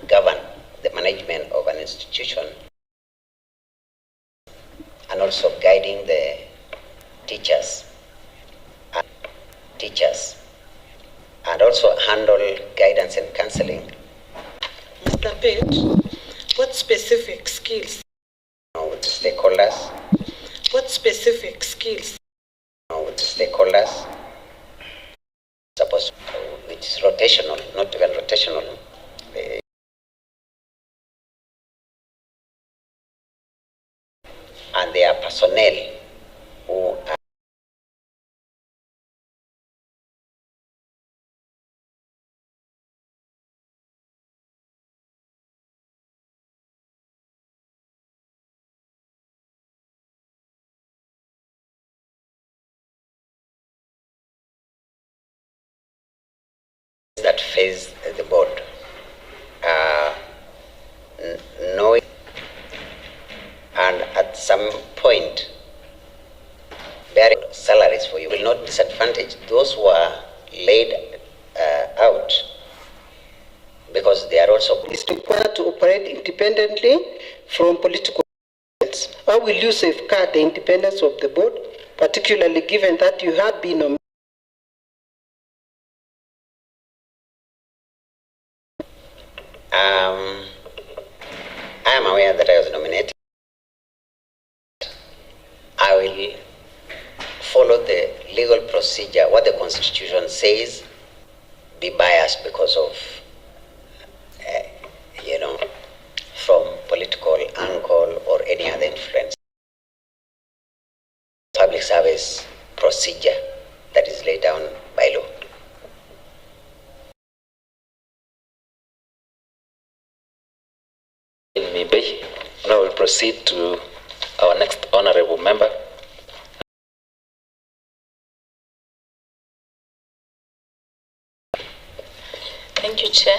govern the management of an institution, and also guiding the teachers, and also handle guidance and counseling. Mr. Bett, what specific skills? With stakeholders. What specific skills? With stakeholders. Which is rotational, not even rotational. And there are personnel who are that face the board, knowing, and at some point, bearing salaries for you will not disadvantage those who are laid out, because they are also is required to operate independently from political influence. How will you safeguard the independence of the board, particularly given that you have been nominated? I am aware that I was nominated. I will follow the legal procedure, what the Constitution says, be biased because of, from political angle or any other influence. Public service procedure that is laid down by law. Now we'll proceed to our next honorable member. Thank you, Chair.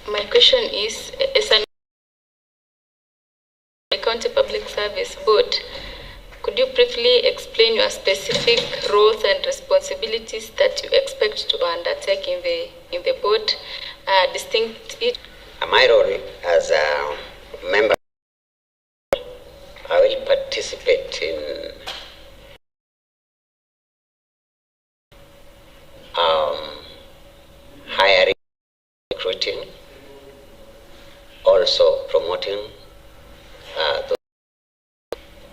My question is, as an County Public Service Board, could you briefly explain your specific roles and responsibilities that you expect to undertake in the board? My role as a member, I will participate in hiring, recruiting, also promoting those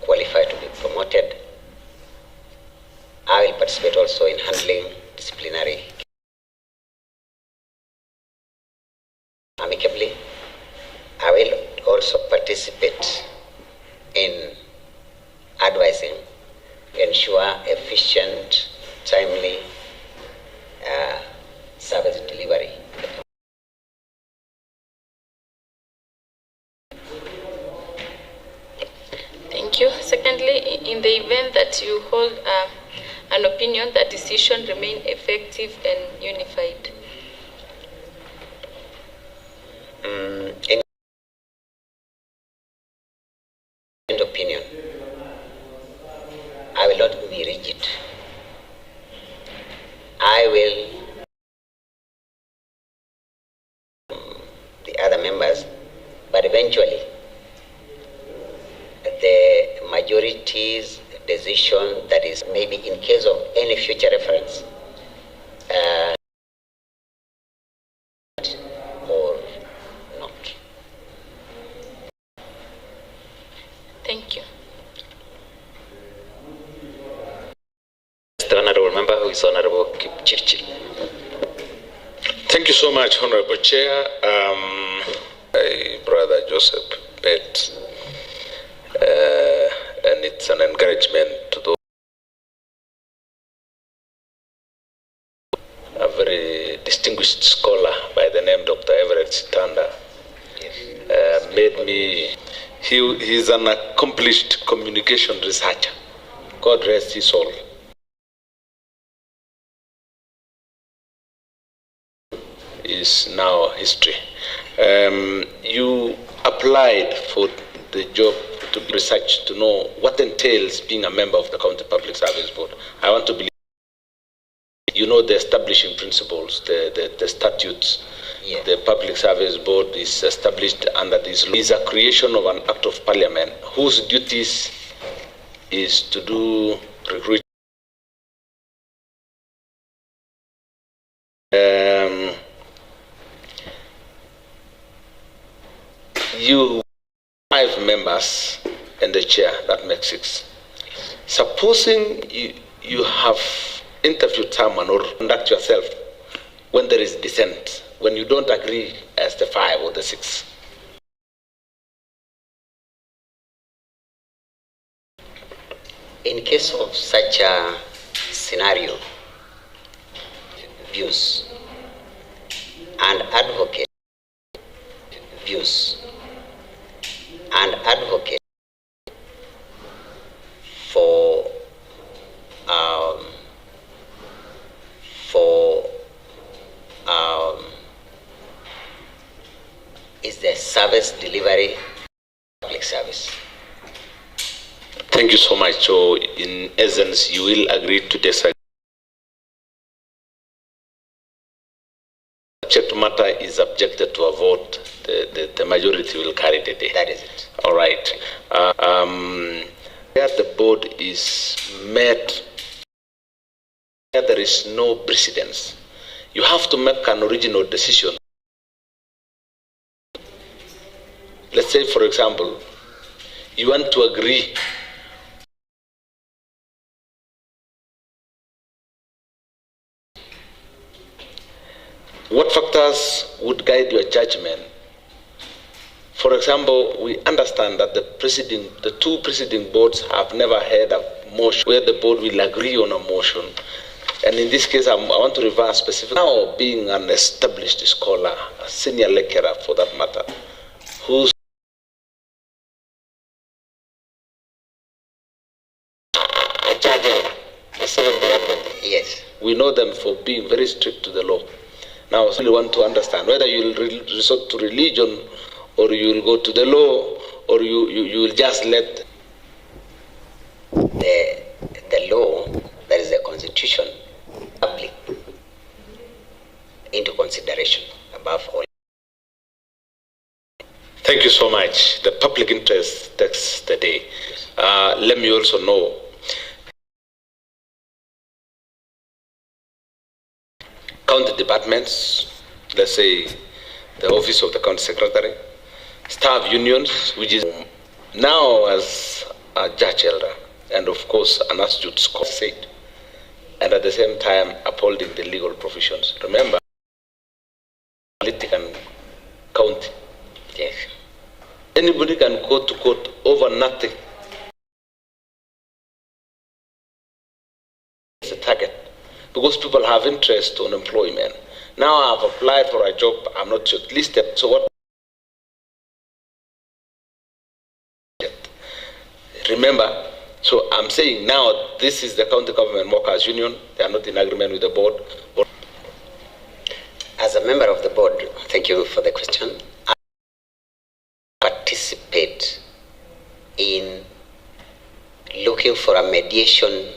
qualified to be promoted. I will participate also in handling disciplinary amicably. I will also participate in advising, ensure efficient, timely service delivery. Thank you. Secondly, in the event that you hold an opinion that decisions remain effective and unified. In opinion, I will not be rigid. I will the other members, but eventually the majority's decision, that is maybe in case of any future reference or not. Thank you. The honorable member, who is Honorable Kipkurui. Thank you so much, Honorable Chair. My brother Joseph Bett, and it's an encouragement to those. A very distinguished scholar by the name Dr. Everett Sitanda made me. He is an accomplished communication researcher. God rest his soul. Is now history. You applied for the job to research to know what entails being a member of the County Public Service Board. I want to believe You know the establishing principles, the statutes. Yeah. The Public Service Board is established under this law. It is a creation of an act of parliament whose duties is to do recruitment. You 5 members and the chair, that makes 6. Supposing you have interviewed someone or conduct yourself when there is dissent, when you don't agree as the 5 or the 6. In case of such a scenario, views and advocate views and advocate for is the service delivery public service. Thank you so much. So in essence, you will agree to disagree. Subject matter is objected to a vote. The majority will carry the day. That is it. All right. Where the board is met, where there is no precedence, you have to make an original decision. Let's say, for example, you want to agree what factors would guide your judgment? For example, we understand that the 2 preceding boards have never had a motion where the board will agree on a motion. And in this case, I want to reverse specifically. Now, being an established scholar, a senior lecturer for that matter, who's Yes. we know them for being very strict to the law. Now, I really want to understand whether you will resort to religion or you will go to the law or you will just let the law, that is the constitution, public into consideration above all. Thank you so much. The public interest takes the day. Let me also know, county departments, let's say the office of the county secretary, staff unions, which is now as a judge elder, and of course an astute scholar said, and at the same time upholding the legal professions. Remember, political county. Yes. Anybody can go to court over nothing. It's a target because people have interest on employment. Now I've applied for a job, I'm not shortlisted, so what? Remember, so I'm saying now this is the county government workers union, they are not in agreement with the board. As a member of the board, thank you for the question. I participate in looking for a mediation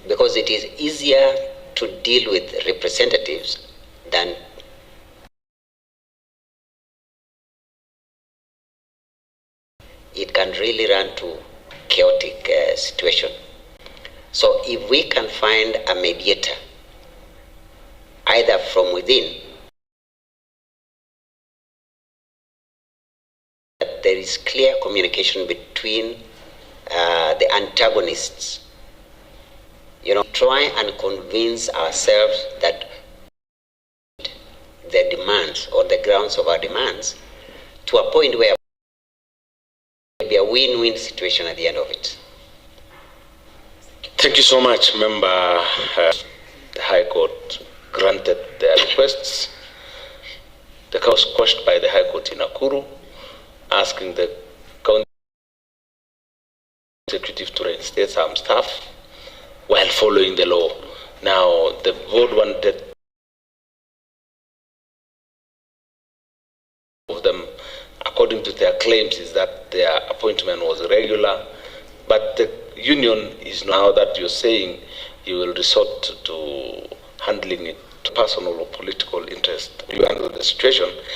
because it is easier to deal with representatives than it can really run to chaotic situation. So if we can find a mediator, either from within, that there is clear communication between the antagonists, try and convince ourselves that the demands or the grounds of our demands to a point where it will be a win-win situation at the end of it. Thank you so much, Member. The High Court granted their requests. The case was quashed by the High Court in Nakuru, asking the county executive to reinstate some staff while following the law. Now, the board wanted of them, according to their claims, is that their appointment was irregular But the union is now that you're saying you will resort to handling it to personal or political interest. You handle the situation